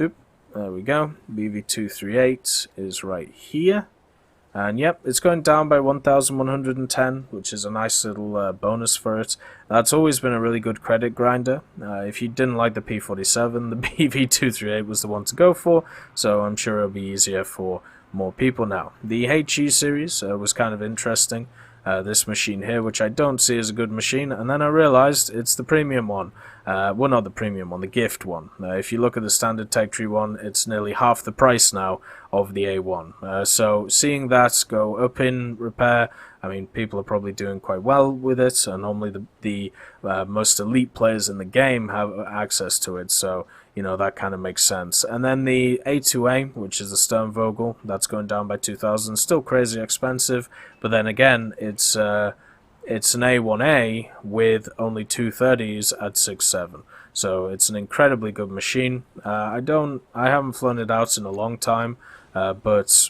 Doop. There we go. BV238 is right here. And yep, it's going down by 1,110, which is a nice little bonus for it. That's always been a really good credit grinder. If you didn't like the P47, the BV238 was the one to go for, so I'm sure it'll be easier for more people now. The HE series was kind of interesting. This machine here, which I don't see as a good machine, and then I realized it's the premium one. Well, not the premium one, the gift one. If you look at the standard Tech Tree one, it's nearly half the price now of the A1. So seeing that go up in repair, I mean, people are probably doing quite well with it, and normally the most elite players in the game have access to it, so you know, that kind of makes sense. And then the A2A, which is the Sternvogel, that's going down by 2,000. Still crazy expensive, but then again, it's an A1A with only 230s at 6.7. So it's an incredibly good machine. I haven't flown it out in a long time, but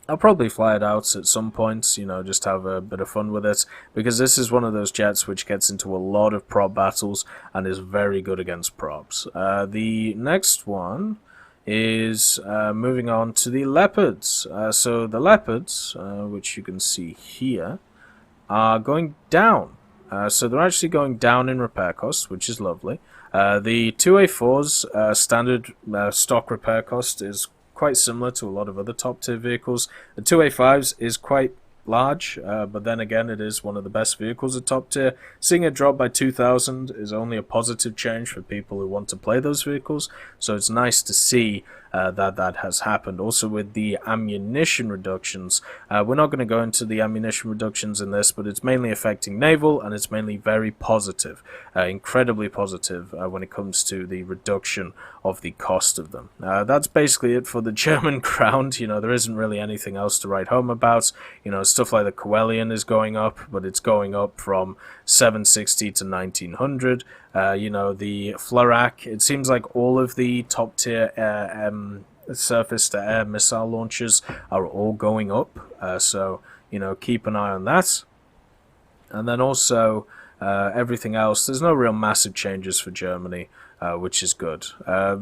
I'll probably fly it out at some point, you know, just have a bit of fun with it, because this is one of those jets which gets into a lot of prop battles and is very good against props. The next one is moving on to the Leopards. So the Leopards, which you can see here, are going down. So they're actually going down in repair cost, which is lovely. The 2A4's standard stock repair cost is quite similar to a lot of other top tier vehicles. The 2A5s is quite large, but then again it is one of the best vehicles at top tier. Seeing it drop by 2,000 is only a positive change for people who want to play those vehicles, so it's nice to see that has happened. Also with the ammunition reductions, we're not going to go into the ammunition reductions in this, but it's mainly affecting naval, and it's mainly very positive, incredibly positive when it comes to the reduction of the cost of them. That's basically it for the German ground. You know, there isn't really anything else to write home about. You know, stuff like the Coelian is going up, but it's going up from 760 to 1900. You know, the Florak, it seems like all of the top tier surface-to-air missile launchers are all going up, so, you know, keep an eye on that. And then also, everything else, there's no real massive changes for Germany, which is good.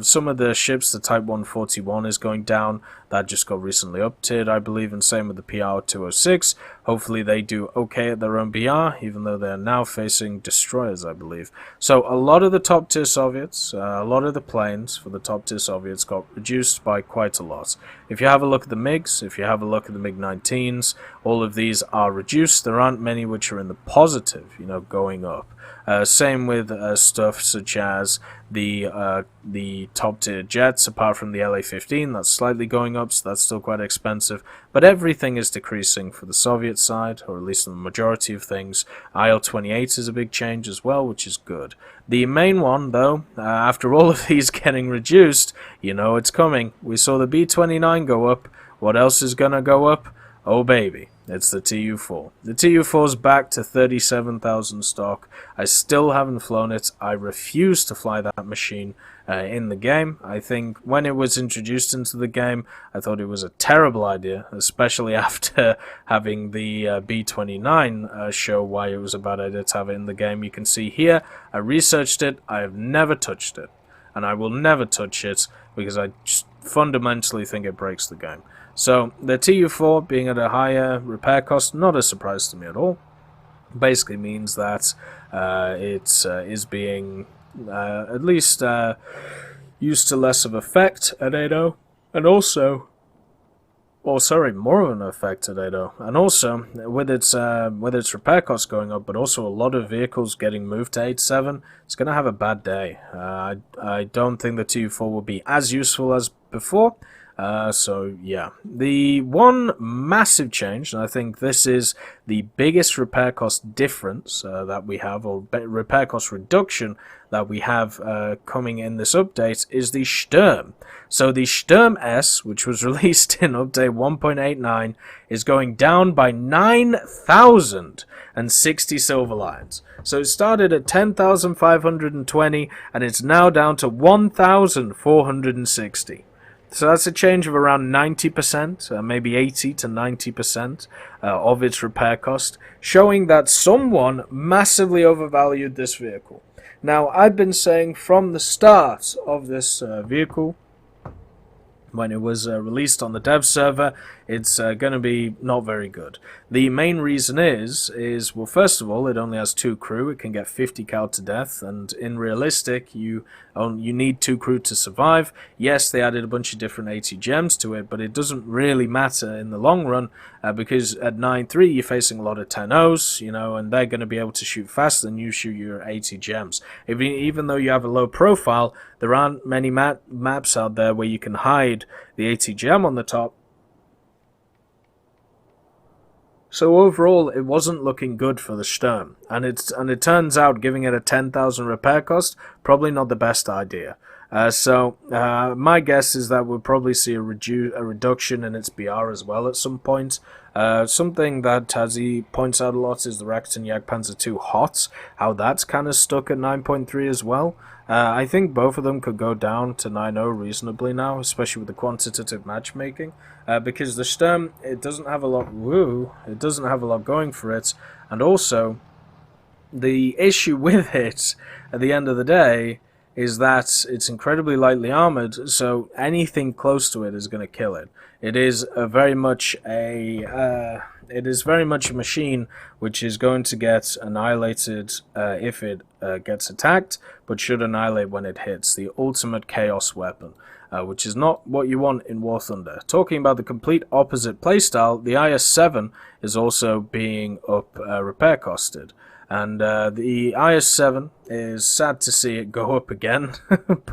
Some of the ships, the Type 141 is going down. That just got recently up-tiered, I believe, and same with the PR-206. Hopefully they do okay at their own BR, even though they're now facing destroyers, I believe. So a lot of the top-tier Soviets, a lot of the planes for the top-tier Soviets got reduced by quite a lot. If you have a look at the MiGs, if you have a look at the MiG-19s, all of these are reduced. There aren't many which are in the positive, you know, going up. Same with stuff such as the top tier jets, apart from the LA-15, that's slightly going up, so that's still quite expensive. But everything is decreasing for the Soviet side, or at least the majority of things. IL-28 is a big change as well, which is good. The main one, though, after all of these getting reduced, you know it's coming. We saw the B-29 go up. What else is going to go up? Oh baby, it's the TU-4. The TU-4's back to 37,000 stock. I still haven't flown it. I refuse to fly that machine in the game. I think when it was introduced into the game, I thought it was a terrible idea, especially after having the B-29 show why it was a bad idea to have it in the game. You can see here, I researched it. I have never touched it, and I will never touch it because I just fundamentally think it breaks the game. So the TU-4 being at a higher repair cost, not a surprise to me at all. Basically means that it is being at least used to less of effect at 8.0, and also, or sorry, more of an effect at 8.0, and also with its repair costs going up, but also a lot of vehicles getting moved to 8.7, it's going to have a bad day. I don't think the TU-4 will be as useful as before. So yeah, the one massive change, and I think this is the biggest repair cost difference that we have, or repair cost reduction that we have coming in this update, is the Sturm. So the Sturm S, which was released in update 1.89, is going down by 9,060 silver lions. So it started at 10,520 and it's now down to 1,460. So that's a change of around 90%, maybe 80 to 90% of its repair cost, showing that someone massively overvalued this vehicle. Now, I've been saying from the start of this vehicle when it was released on the dev server, it's going to be not very good. The main reason is, well, first of all, it only has 2 crew. It can get 50 cal to death, and in realistic, you need 2 crew to survive. Yes, they added a bunch of different AT gems to it, but it doesn't really matter in the long run, because at 9-3 you're facing a lot of 10-0s, you know, and they're going to be able to shoot faster than you shoot your AT gems. Even though you have a low profile, there aren't many maps out there where you can hide the AT gem on the top. So overall, it wasn't looking good for the Sturm, and it turns out giving it a 10,000 repair cost probably not the best idea. My guess is that we'll probably see a reduction in its BR as well at some point. Something that Tazi points out a lot is the Rakuten Jagdpanzer 2 HOT, how that's kind of stuck at 9.3 as well. I think both of them could go down to 9.0 reasonably now, especially with the quantitative matchmaking, because the Sturm, it doesn't have a lot. It doesn't have a lot going for it, and also the issue with it at the end of the day is that it's incredibly lightly armored, so anything close to it is going to kill it. It is very much a machine which is going to get annihilated if it gets attacked, but should annihilate when it hits. The ultimate chaos weapon, which is not what you want in War Thunder. Talking about the complete opposite playstyle, the IS-7 is also being repair costed. And the IS-7 is sad to see it go up again,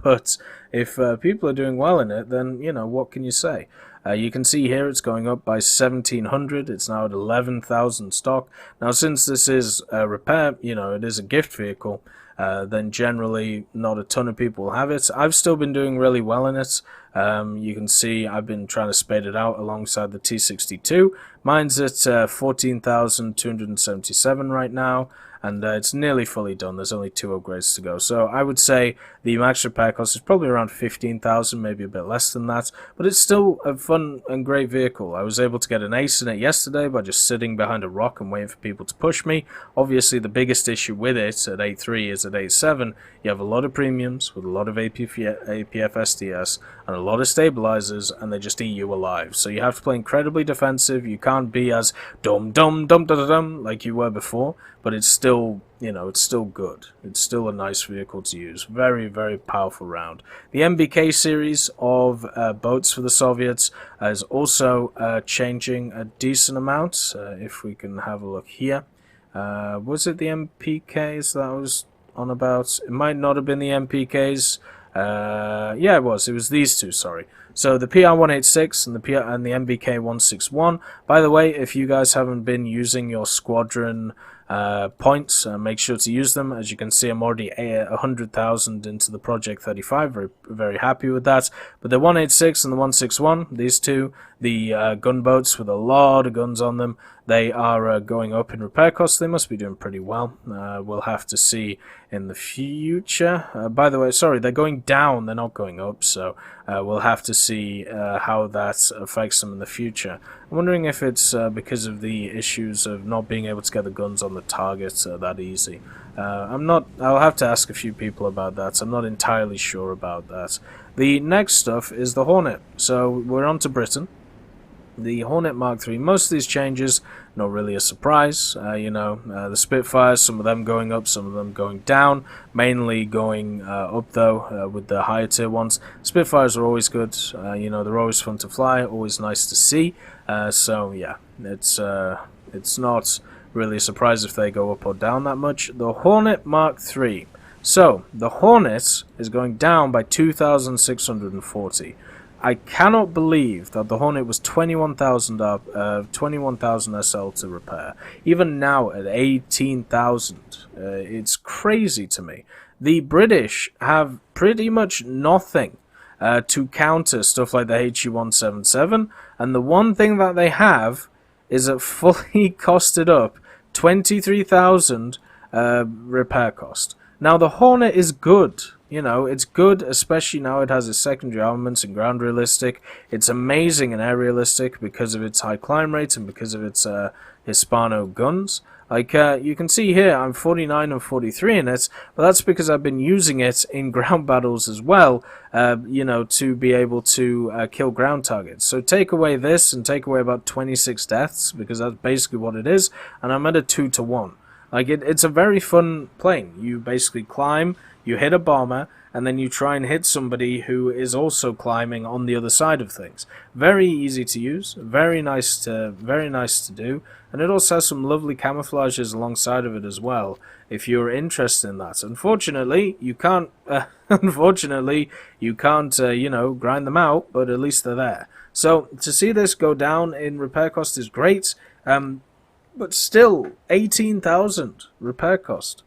but if people are doing well in it, then, you know, what can you say? You can see here it's going up by 1,700. It's now at 11,000 stock. Now, since this is a repair, you know, it is a gift vehicle, then generally not a ton of people have it. I've still been doing really well in it. You can see I've been trying to spade it out alongside the T62. Mine's at 14,277 right now, and it's nearly fully done. There's only 2 upgrades to go. So I would say the max repair cost is probably around 15,000, maybe a bit less than that, but it's still a fun and great vehicle. I was able to get an ace in it yesterday by just sitting behind a rock and waiting for people to push me. Obviously, the biggest issue with it at 8.3 is at 8.7, you have a lot of premiums with a lot of APF SDS and a lot of stabilizers, and they just eat you alive. So you have to play incredibly defensive. You can't be as dum like you were before, but it's still, you know, it's still good. It's still a nice vehicle to use. Very, very powerful round. The MBK series of boats for the Soviets is also changing a decent amount. If we can have a look here. Was it the MPKs that I was on about? It might not have been the MPKs. Yeah, it was. It was these two, sorry. So the PR-186 and the MBK-161. By the way, if you guys haven't been using your squadron points, make sure to use them. As you can see, I'm already 100,000 into the Project 35. Very, very happy with that. But the 186 and the 161, these two, the gunboats with a lot of guns on them, they are going up in repair costs. They must be doing pretty well. We'll have to see in the future. By the way, sorry, they're going down. They're not going up. So we'll have to see how that affects them in the future. I'm wondering if it's because of the issues of not being able to get the guns on the target that easy. I'll have to ask a few people about that. I'm not entirely sure about that. The next stuff is the Hornet. So we're on to Britain. The Hornet Mark III, most of these changes, not really a surprise. The Spitfires, some of them going up, some of them going down, mainly going up though, with the higher tier ones. Spitfires are always good, they're always fun to fly, always nice to see. So yeah, it's not really a surprise if they go up or down that much. The Hornet Mark III. So, the Hornet is going down by 2,640. I cannot believe that the Hornet was 21,000 SL to repair. Even now at 18,000, it's crazy to me. The British have pretty much nothing to counter stuff like the HE-177, and the one thing that they have is a fully costed up 23,000 repair cost. Now the Hornet is good. you know, it's good, especially now it has its secondary armaments in ground realistic. It's amazing in air realistic because of its high climb rates and because of its Hispano guns. Like, you can see here, I'm 49 and 43 in it, but that's because I've been using it in ground battles as well, you know, to be able to kill ground targets. So take away this and take away about 26 deaths, because that's basically what it is, and I'm at a 2-to-1. Like, it's a very fun plane. You basically climb, you hit a bomber, and then you try and hit somebody who is also climbing on the other side of things. Very easy to use, very nice to do, and it also has some lovely camouflages alongside of it as well, if you're interested in that. Unfortunately, you can't, you know, grind them out, but at least they're there. So, to see this go down in repair cost is great, but still, 18,000 repair cost.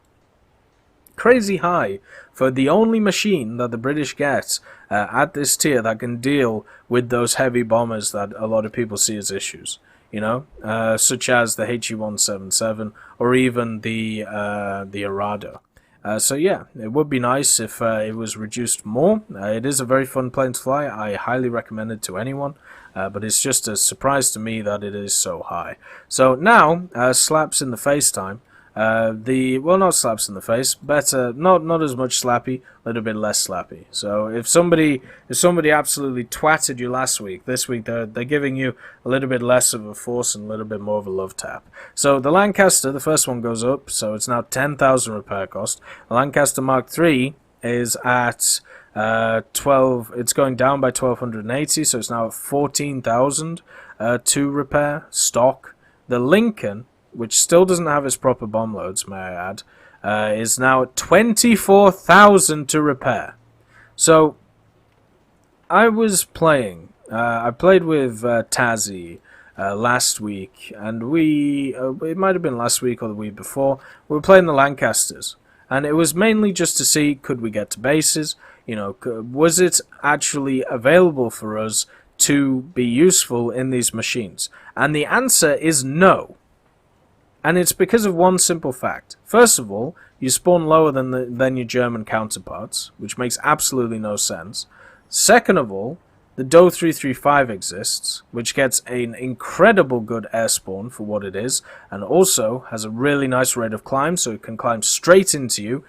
Crazy high for the only machine that the British get at this tier that can deal with those heavy bombers that a lot of people see as issues, you know, such as the HE-177 or even the Arado. So yeah, it would be nice if it was reduced more. It is a very fun plane to fly. I highly recommend it to anyone, but it's just a surprise to me that it is so high. So now, slaps in the face time. Well, not slaps in the face, better, not as much slappy, a little bit less slappy. So if somebody absolutely twatted you last week, this week they're giving you a little bit less of a force and a little bit more of a love tap. So the Lancaster, the first one goes up, so it's now 10,000 repair cost. The Lancaster Mark III is at 12, it's going down by 1,280, so it's now at 14,000 to repair, stock. The Lincoln, which still doesn't have its proper bomb loads, may I add, is now at 24,000 to repair. So, I was playing. I played with Tazzy last week, and it might have been last week or the week before. We were playing the Lancasters, and it was mainly just to see, could we get to bases? You know, was it actually available for us to be useful in these machines? And the answer is no. And it's because of one simple fact. First of all, you spawn lower than your German counterparts, which makes absolutely no sense. Second of all, the DO 335 exists, which gets an incredible good air spawn for what it is, and also has a really nice rate of climb, so it can climb straight into you.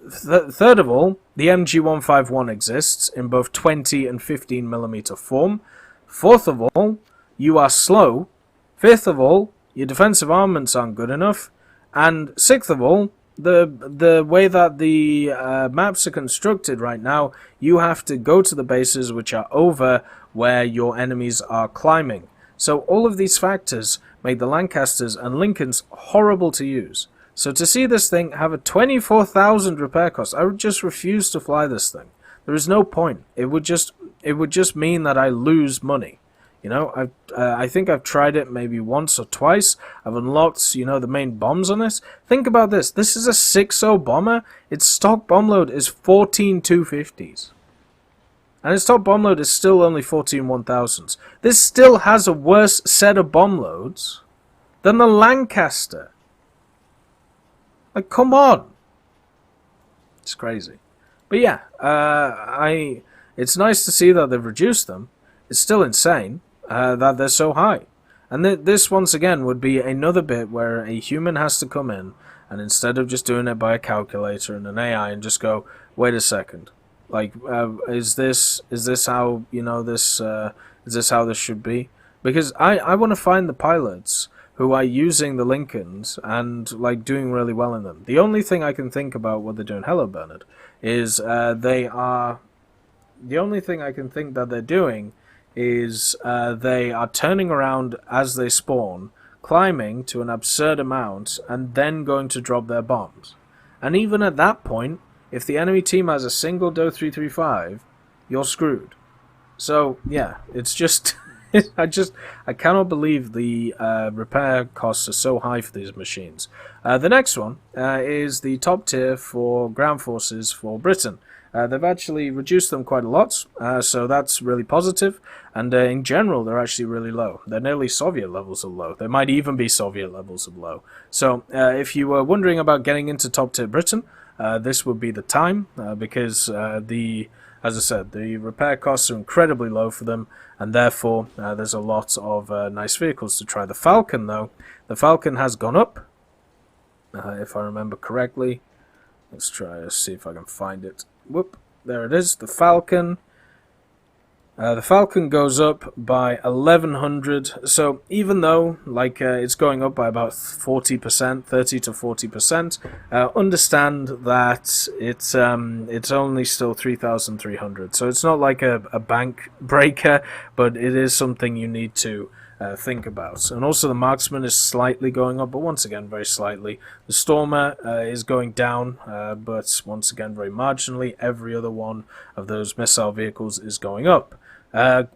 Third of all, the MG151 exists in both 20 and 15mm form. Fourth of all, you are slow. Fifth of all, your defensive armaments aren't good enough, and sixth of all, the way that the maps are constructed right now, you have to go to the bases which are over where your enemies are climbing. So all of these factors make the Lancasters and Lincolns horrible to use. So to see this thing have a 24,000 repair cost, I would just refuse to fly this thing. There is no point. It would just mean that I lose money. You know, I think I've tried it maybe once or twice. I've unlocked, you know, the main bombs on it. Think about this. This is a 6.0 bomber. Its stock bomb load is 14 250s. And its top bomb load is still only 14 1000s. This still has a worse set of bomb loads than the Lancaster. Like, come on. It's crazy. But yeah, it's nice to see that they've reduced them. It's still insane that they're so high. And this, once again, would be another bit where a human has to come in, and instead of just doing it by a calculator and an AI, and just go, wait a second, like, is this how, you know, is this how this should be? Because I want to find the pilots who are using the Lincolns and, like, doing really well in them. The only thing I can think about what they're doing, hello Bernard, is the only thing I can think that they're doing is they are turning around as they spawn, climbing to an absurd amount, and then going to drop their bombs. And even at that point, if the enemy team has a single DO 335, you're screwed. So yeah, it's just I cannot believe the repair costs are so high for these machines. The next one is the top tier for ground forces for Britain. They've actually reduced them quite a lot, so that's really positive, and in general they're actually really low. They're nearly Soviet levels of low. They might even be Soviet levels of low. So if you were wondering about getting into top tier Britain, this would be the time, because as I said, the repair costs are incredibly low for them, and therefore there's a lot of nice vehicles to try. The Falcon, though, the Falcon has gone up, if I remember correctly. Let's try to see if I can find it. Whoop, there it is, the Falcon. The Falcon goes up by 1,100, so even though it's going up by about 40%, 30 to 40%, understand that it's only still 3,300. So it's not like a bank breaker, but it is something you need to think about. And also the Marksman is slightly going up, but once again very slightly. The Stormer is going down, but once again very marginally. Every other one of those missile vehicles is going up.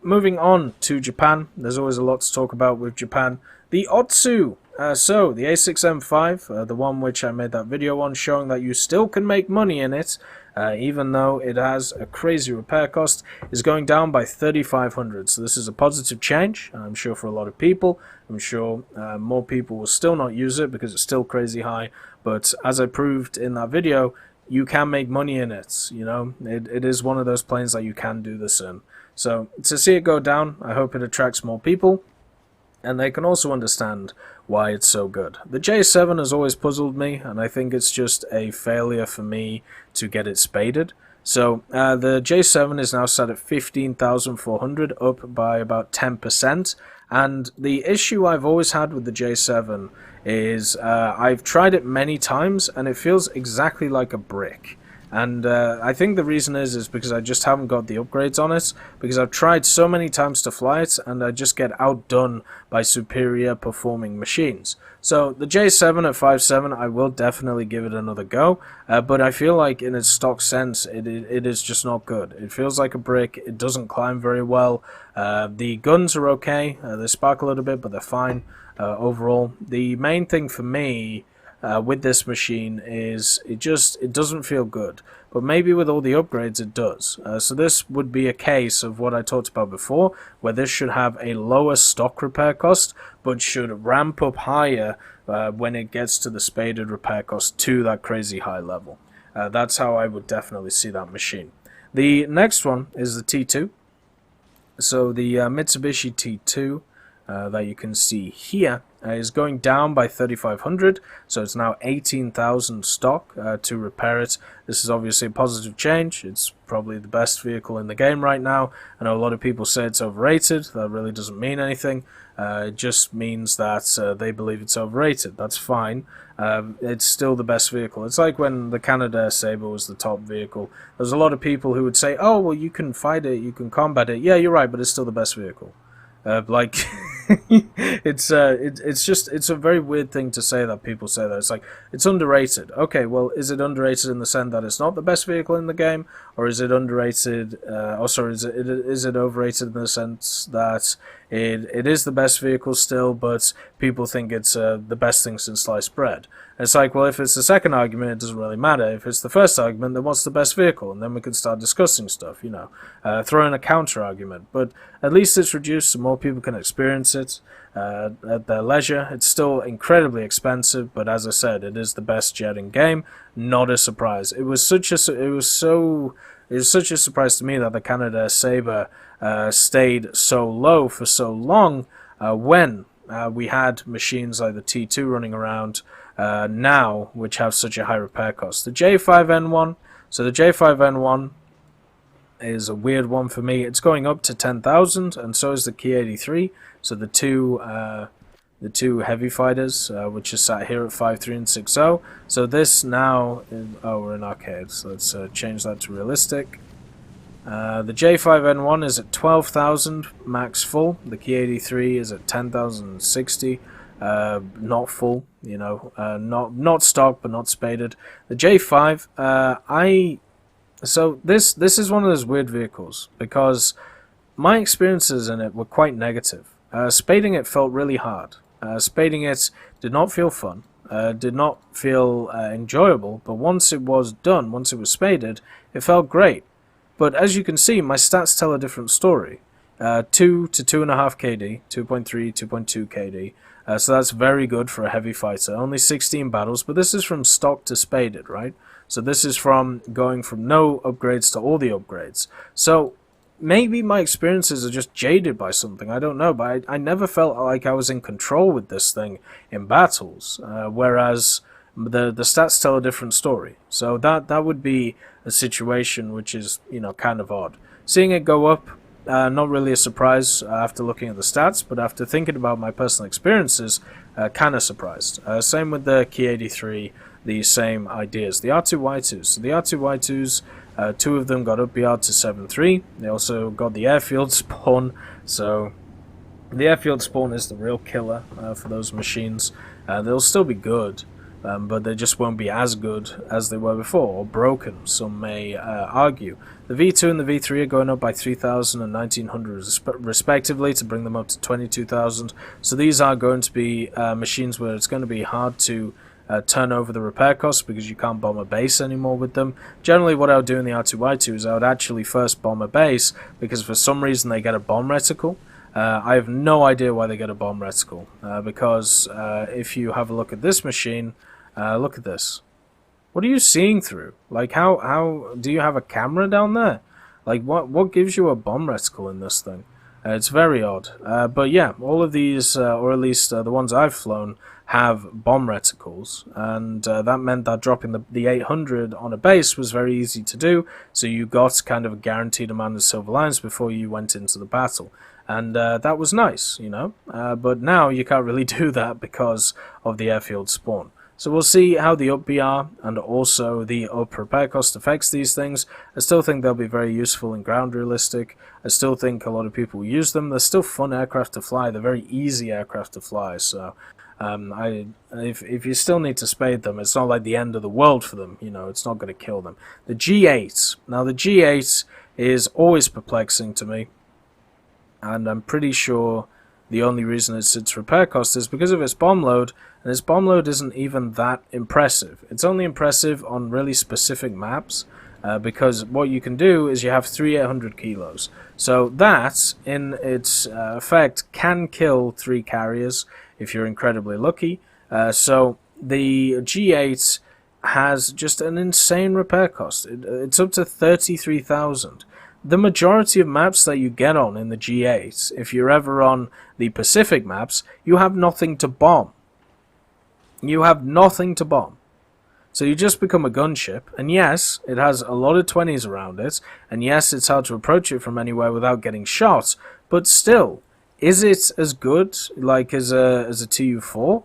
Moving on to Japan, there's always a lot to talk about with Japan. The Otsu, so the A6M5, the one which I made that video on, showing that you still can make money in it, even though it has a crazy repair cost, is going down by 3,500. So this is a positive change, I'm sure, for a lot of people. I'm sure more people will still not use it because it's still crazy high, but as I proved in that video, you can make money in it. You know, it is one of those planes that you can do this in. So to see it go down, I hope it attracts more people, and they can also understand why it's so good. The J7 has always puzzled me, and I think it's just a failure for me to get it spaded. So the J7 is now set at 15,400, up by about 10%, and the issue I've always had with the J7 is I've tried it many times, and it feels exactly like a brick. And I think the reason is because I just haven't got the upgrades on it, because I've tried so many times to fly it, and I just get outdone by superior performing machines. So the J7 at 5.7, I will definitely give it another go, but I feel like in its stock sense, it is just not good. It feels like a brick, it doesn't climb very well, the guns are okay, they spark a little bit, but they're fine overall. The main thing for me with this machine is it doesn't feel good, but maybe with all the upgrades it does. So this would be a case of what I talked about before, where this should have a lower stock repair cost, but should ramp up higher when it gets to the spaded repair cost to that crazy high level. That's how I would definitely see that machine. The next one is the T2. So the Mitsubishi T2 that you can see here is going down by 3,500, so it's now 18,000 stock to repair it. This is obviously a positive change. It's probably the best vehicle in the game right now. I know a lot of people say it's overrated. That really doesn't mean anything. It just means that they believe it's overrated. That's fine. It's still the best vehicle. It's like when the Canadair Sabre was the top vehicle. There's a lot of people who would say, oh, well, you can fight it, you can combat it. Yeah, you're right, but it's still the best vehicle. It's a very weird thing to say that people say that. It's like, it's underrated. Okay, well, is it underrated in the sense that it's not the best vehicle in the game, or is it underrated, is it overrated in the sense that it is the best vehicle still, but people think it's the best thing since sliced bread? It's like, well, if it's the second argument, it doesn't really matter. If it's the first argument, then what's the best vehicle? And then we can start discussing stuff, you know, throw in a counter argument. But at least it's reduced so more people can experience it at their leisure. It's still incredibly expensive, but as I said, it is the best jet in game. Not a surprise. It was such a surprise to me that the Canadair Sabre stayed so low for so long when we had machines like the T2 running around now, which have such a high repair cost. The J5N1, so the J5N1 is a weird one for me. It's going up to 10,000, and so is the Ki 83. So the two heavy fighters, which are sat here at 5.3 and 6.0. So this now, we're in arcade, so let's change that to realistic. The J5N1 is at 12,000 max full. The Ki 83 is at 10,060, not full, you know, not stock but not spaded. The J5, so this is one of those weird vehicles because my experiences in it were quite negative. Spading it felt really hard. Spading it did not feel fun, did not feel enjoyable, but once it was done, once it was spaded, it felt great. But as you can see, my stats tell a different story. 2 to 2.5 KD, 2.3, 2.2 KD. So that's very good for a heavy fighter. Only 16 battles, but this is from stock to spaded, right? So this is from going from no upgrades to all the upgrades. So maybe my experiences are just jaded by something, I don't know, but I never felt like I was in control with this thing in battles, whereas the stats tell a different story. So that would be a situation which is, you know, kind of odd. Seeing it go up, not really a surprise after looking at the stats, but after thinking about my personal experiences, kind of surprised. Same with the Key 83, the same ideas. The R2Y2s. So the R2Y2s, two of them got up BR to 7.3. They also got the airfield spawn, so the airfield spawn is the real killer for those machines. They'll still be good, but they just won't be as good as they were before, or broken, some may argue. The V2 and the V3 are going up by 3,000 and 1,900 respectively to bring them up to 22,000. So these are going to be machines where it's going to be hard to turn over the repair costs because you can't bomb a base anymore with them. Generally what I would do in the R2Y2 is I would actually first bomb a base because for some reason they get a bomb reticle. I have no idea why they get a bomb reticle because if you have a look at this machine, look at this. What are you seeing through? Like, how do you have a camera down there? Like, what gives you a bomb reticle in this thing? It's very odd. But yeah, all of these, or at least the ones I've flown, have bomb reticles, and that meant that dropping the 800 on a base was very easy to do, so you got kind of a guaranteed amount of silver lines before you went into the battle. And that was nice, you know, but now you can't really do that because of the airfield spawn. So we'll see how the up BR and also the up repair cost affects these things. I still think they'll be very useful and ground realistic. I still think a lot of people use them. They're still fun aircraft to fly. They're very easy aircraft to fly. So if you still need to spade them, it's not like the end of the world for them. You know, it's not going to kill them. The G8. Now the G8 is always perplexing to me, and I'm pretty sure the only reason it's its repair cost is because of its bomb load, and its bomb load isn't even that impressive. It's only impressive on really specific maps, because what you can do is you have 3 800 kilos. So that, in its effect, can kill 3 carriers if you're incredibly lucky. So the G8 has just an insane repair cost. It's up to 33,000. The majority of maps that you get on in the G8, if you're ever on the Pacific maps, you have nothing to bomb. You have nothing to bomb. So you just become a gunship, and yes, it has a lot of 20s around it, and yes, it's hard to approach it from anywhere without getting shot, but still, is it as good like as a TU-4?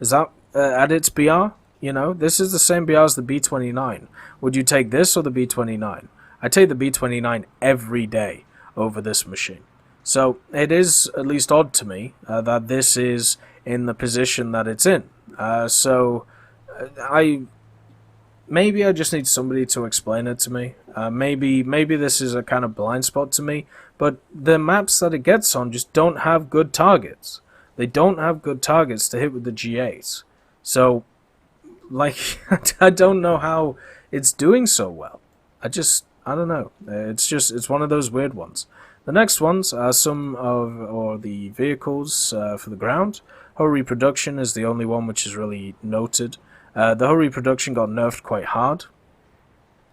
Is that at its BR? You know, this is the same BR as the B-29. Would you take this or the B-29? I take the B-29 every day over this machine. So it is at least odd to me that this is in the position that it's in. Maybe I just need somebody to explain it to me. Maybe this is a kind of blind spot to me, but the maps that it gets on just don't have good targets. They don't have good targets to hit with the G8. So, like, I don't know how it's doing so well. I don't know. It's one of those weird ones. The next ones are the vehicles for the ground. Hull reproduction is the only one which is really noted. The hull reproduction got nerfed quite hard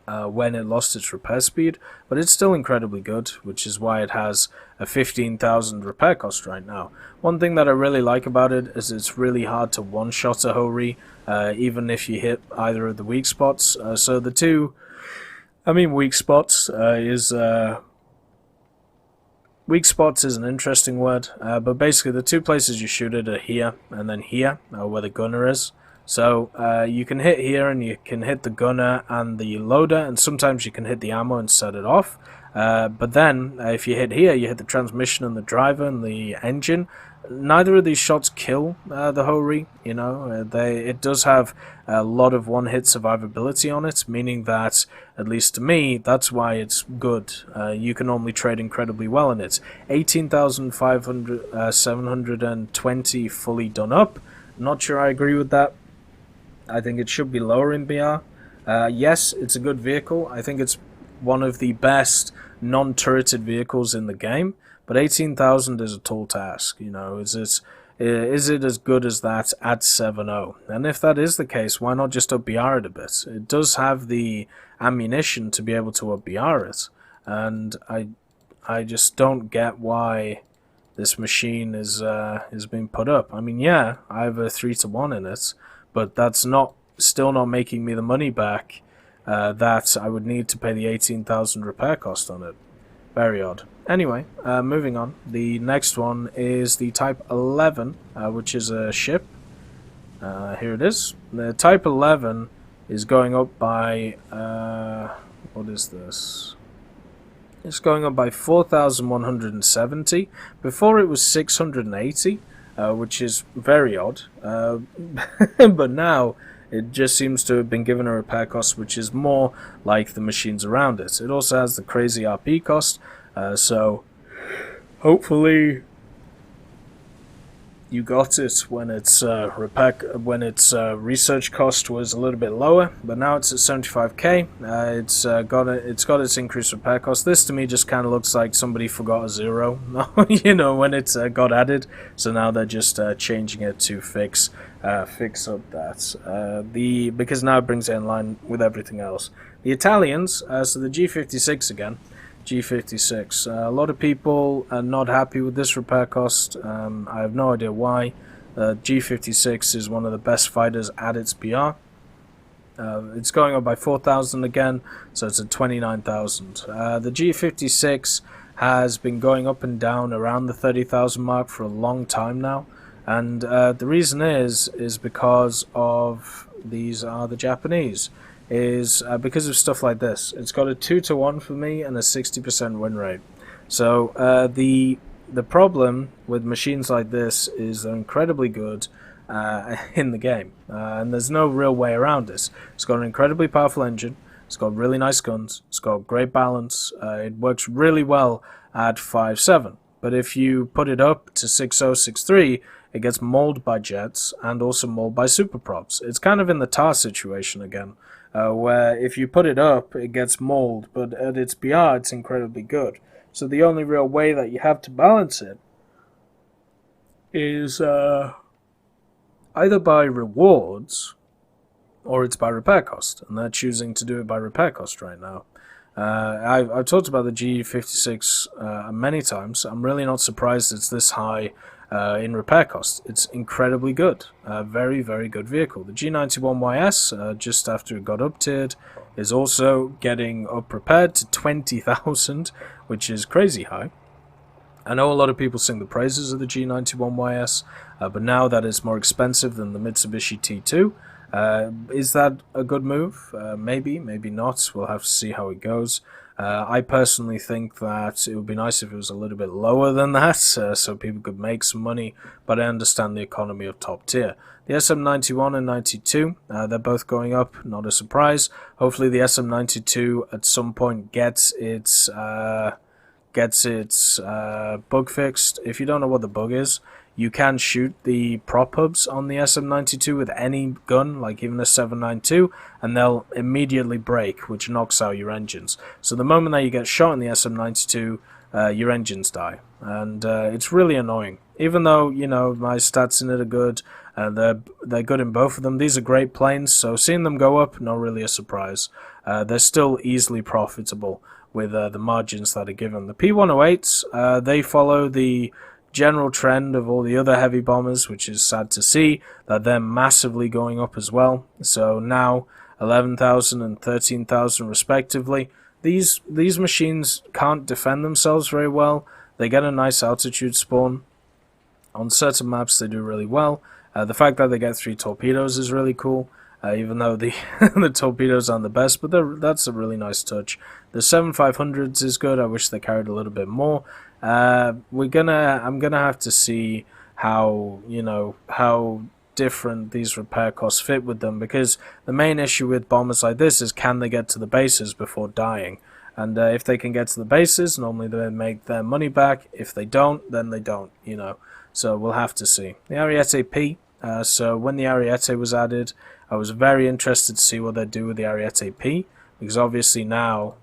when it lost its repair speed, but it's still incredibly good, which is why it has a 15,000 repair cost right now. One thing that I really like about it is it's really hard to one-shot a hull re, even if you hit either of the weak spots. So the two... weak spots weak spots is an interesting word, but basically the two places you shoot it are here and then here, where the gunner is. So you can hit here and you can hit the gunner and the loader, and sometimes you can hit the ammo and set it off. But then if you hit here, you hit the transmission and the driver and the engine. Neither of these shots kill the Ho-Ri, you know. It does have a lot of one-hit survivability on it, meaning that, at least to me, that's why it's good. You can normally trade incredibly well in it. 18,720 fully done up. Not sure I agree with that. I think it should be lower in BR. Yes, it's a good vehicle. I think it's one of the best non-turreted vehicles in the game. but 18,000 is a tall task. You know, is it as good as that at 7.0? And if that is the case, why not just up BR it a bit? It does have the ammunition to be able to up BR it, and I just don't get why this machine is being put up. I mean, yeah, I have a 3-to-1 in it, but that's still not making me the money back that I would need to pay the 18,000 repair cost on it. Very odd. Anyway, moving on. The next one is the Type 11, which is a ship. Here it is. The Type 11 is going up by what is this? It's going up by 4,170. Before it was 680, which is very odd. But now it just seems to have been given a repair cost which is more like the machines around it. It also has the crazy RP cost, so hopefully you got it when its research cost was a little bit lower, but now it's at 75k. It's got its increased repair cost. This to me just kind of looks like somebody forgot a zero, you know, when it got added. So now they're just changing it to fix up that. Because now it brings it in line with everything else. The Italians, so the G56 again. G56. A lot of people are not happy with this repair cost. I have no idea why. G56 is one of the best fighters at its BR. It's going up by 4,000 again, so it's at 29,000. The G56 has been going up and down around the 30,000 mark for a long time now, and the reason is because of these are the Japanese. Is because of stuff like this. It's got a 2-to-1 for me and a 60% win rate. So the problem with machines like this is they're incredibly good in the game, and there's no real way around this. It's got an incredibly powerful engine. It's got really nice guns. It's got great balance. It works really well at 5.7. But if you put it up to 6.0, 6.3, it gets mauled by jets and also mauled by super props. It's kind of in the TAR situation again. Where if you put it up, it gets mauled, but at its BR, it's incredibly good. So the only real way that you have to balance it is either by rewards or it's by repair cost, and they're choosing to do it by repair cost right now. I've talked about the G56 many times. I'm really not surprised it's this high in repair cost. It's incredibly good. Very, very good vehicle. The G91YS, just after it got up tiered, is also getting up repaired to 20,000, which is crazy high. I know a lot of people sing the praises of the G91YS, but now that it's more expensive than the Mitsubishi T2, is that a good move? Maybe, maybe not. We'll have to see how it goes. I personally think that it would be nice if it was a little bit lower than that, so people could make some money, but I understand the economy of top tier. The SM91 and 92, they're both going up, not a surprise. Hopefully the SM92 at some point gets its bug fixed. If you don't know what the bug is, you can shoot the prop hubs on the SM92 with any gun, like even a 7.92, and they'll immediately break, which knocks out your engines. So the moment that you get shot in the SM92, your engines die, and it's really annoying. Even though, you know, my stats in it are good, they're good in both of them. These are great planes, so seeing them go up, not really a surprise. They're still easily profitable with the margins that are given. The P108s, they follow the general trend of all the other heavy bombers, which is sad to see that they're massively going up as well. So now 11,000 and 13,000 respectively. These machines can't defend themselves very well. They get a nice altitude spawn. On certain maps they do really well. The fact that they get 3 torpedoes is really cool, even though the the torpedoes aren't the best, but that's a really nice touch. The 7500s is good. I wish they carried a little bit more. I'm gonna have to see how, you know, how different these repair costs fit with them, because the main issue with bombers like this is, can they get to the bases before dying? And if they can get to the bases, normally they make their money back. If they don't, then they don't, you know. So we'll have to see. The Ariete P, so when the Ariete was added, I was very interested to see what they'd do with the Ariete P, because obviously now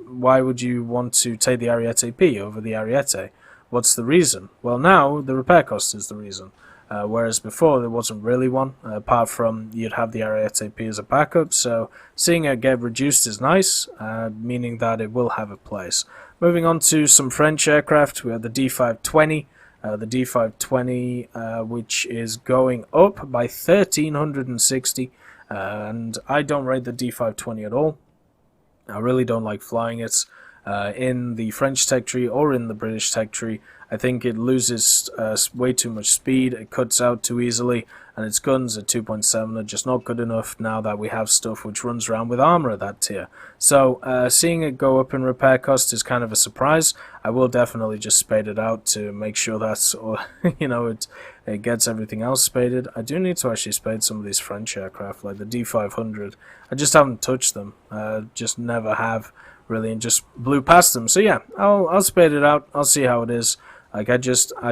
why would you want to take the Ariete P over the Ariete? What's the reason? Well, now the repair cost is the reason. Whereas before there wasn't really one, apart from you'd have the Ariete P as a backup, so seeing it get reduced is nice, meaning that it will have a place. Moving on to some French aircraft, we have the D520, which is going up by 1,360, and I don't rate the D520 at all. I really don't like flying it in the French tech tree or in the British tech tree. I think it loses way too much speed, it cuts out too easily, and its guns at 2.7 are just not good enough now that we have stuff which runs around with armor at that tier. So seeing it go up in repair cost is kind of a surprise. I will definitely just spade it out to make sure that's, it gets everything else spaded. I do need to actually spade some of these French aircraft, like the D500. I just haven't touched them, just never have really, and just blew past them. So yeah, I'll spade it out. I'll see how it is. Like I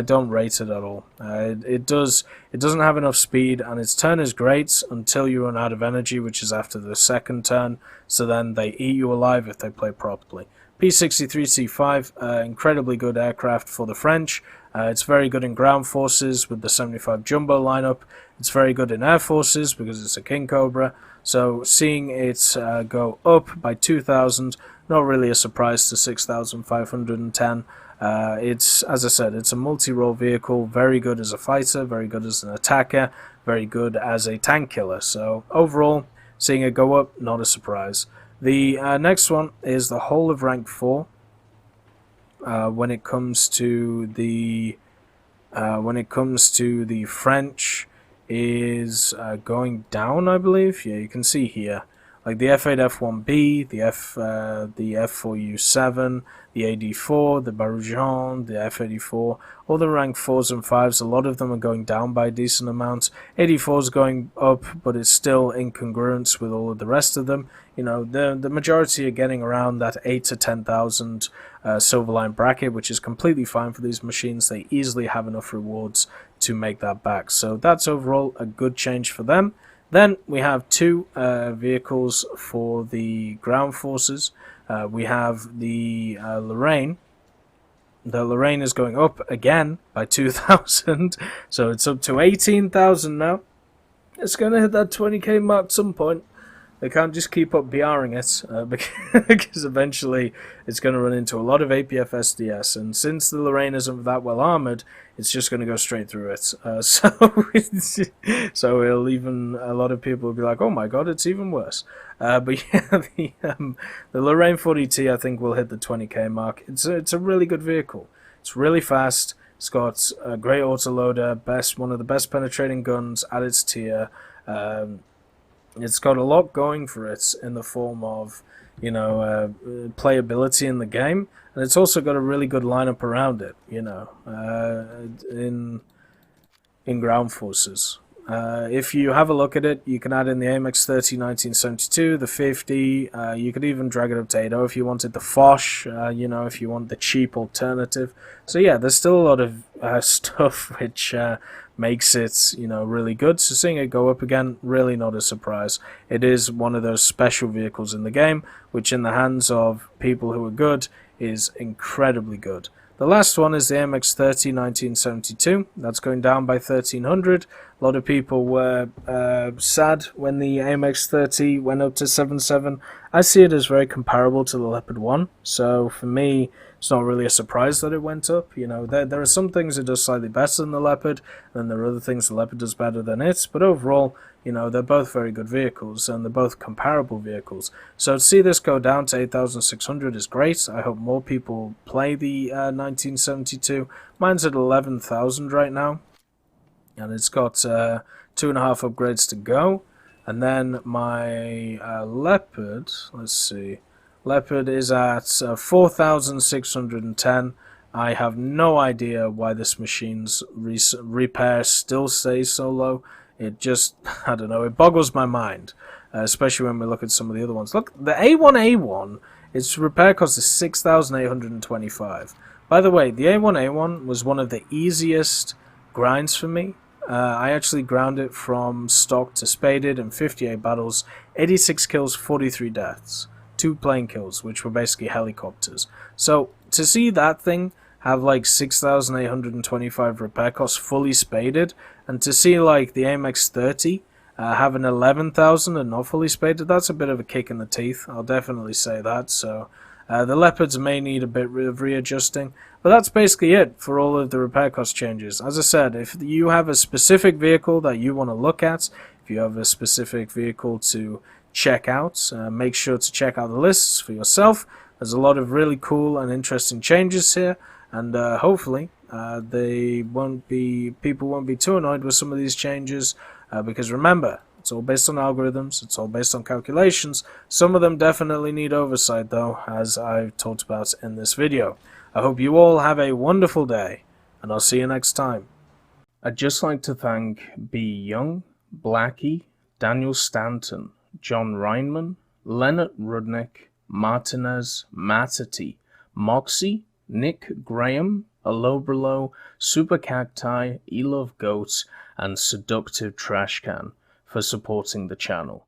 don't rate it at all. It doesn't have enough speed, and its turn is great until you run out of energy, which is after the second turn. So then they eat you alive if they play properly. P-63C5, incredibly good aircraft for the French. It's very good in ground forces with the 75 Jumbo lineup. It's very good in air forces because it's a King Cobra. So seeing it go up by 2,000, not really a surprise to 6,510. It's, as I said, it's a multi-role vehicle, very good as a fighter, very good as an attacker, very good as a tank killer. So overall, seeing it go up, not a surprise. The next one is the whole of rank 4. When it comes to the French, is going down, I believe. Yeah, you can see here, like the F8 F1B, the F4U7, the AD4, the Barougeon, the F84, all the rank 4s and 5s, a lot of them are going down by a decent amount. 84 is going up, but it's still incongruent with all of the rest of them. You know, the majority are getting around that 8 to 10,000 Silverline bracket, which is completely fine for these machines. They easily have enough rewards to make that back. So that's overall a good change for them. Then we have two vehicles for the ground forces. We have the Lorraine. The Lorraine is going up again by 2,000, so it's up to 18,000 now. It's going to hit that 20k mark at some point. They can't just keep up BRing it, because eventually it's going to run into a lot of APF SDS, and since the Lorraine isn't that well armoured, it's just going to go straight through it. So it'll even, a lot of people will be like, oh my god, it's even worse. But yeah, the Lorraine 40T I think will hit the 20k mark. It's a really good vehicle. It's really fast. It's got a great autoloader, one of the best penetrating guns at its tier. It's got a lot going for it in the form of, playability in the game, and it's also got a really good lineup around it, in ground forces. If you have a look at it, you can add in the AMX 30 1972, the 50, you could even drag it up to 80 if you wanted the Foch, if you want the cheap alternative. So yeah, there's still a lot of stuff which makes it, really good. So seeing it go up again, really not a surprise. It is one of those special vehicles in the game, which in the hands of people who are good is incredibly good. The last one is the MX 30 1972. That's going down by 1,300. A lot of people were sad when the AMX 30 went up to 7.7. I see it as very comparable to the Leopard 1. So for me, it's not really a surprise that it went up. There are some things it does slightly better than the Leopard, and there are other things the Leopard does better than it. But overall, they're both very good vehicles, and they're both comparable vehicles. So to see this go down to 8,600 is great. I hope more people play the 1972. Mine's at 11,000 right now, and it's got 2.5 upgrades to go. And then my Leopard, let's see, Leopard is at 4,610. I have no idea why this machine's repair still stays so low. It just, I don't know, it boggles my mind, especially when we look at some of the other ones. Look, the A1A1, its repair cost is 6,825. By the way, the A1A1 was one of the easiest grinds for me. I actually ground it from stock to spaded in 58 battles 86 kills, 43 deaths. 2 plane kills, which were basically helicopters. So, to see that thing have like 6,825 repair costs fully spaded, and to see like the AMX 30 have an 11,000 and not fully spaded, that's a bit of a kick in the teeth. I'll definitely say that. So the Leopards may need a bit of readjusting, but that's basically it for all of the repair cost changes. As I said, if you have a specific vehicle that you want to look at, if you have a specific vehicle to check out, make sure to check out the lists for yourself. There's a lot of really cool and interesting changes here, and hopefully people won't be too annoyed with some of these changes, because remember, it's all based on algorithms, it's all based on calculations. Some of them definitely need oversight though, as I've talked about in this video. I hope you all have a wonderful day, and I'll see you next time. I'd just like to thank B. Young, Blackie, Daniel Stanton, John Reinman, Leonard Rudnick, Martinez, Matati, Moxie, Nick Graham, Alobrilo, Super Cacti, Elove Goats, and Seductive Trashcan for supporting the channel.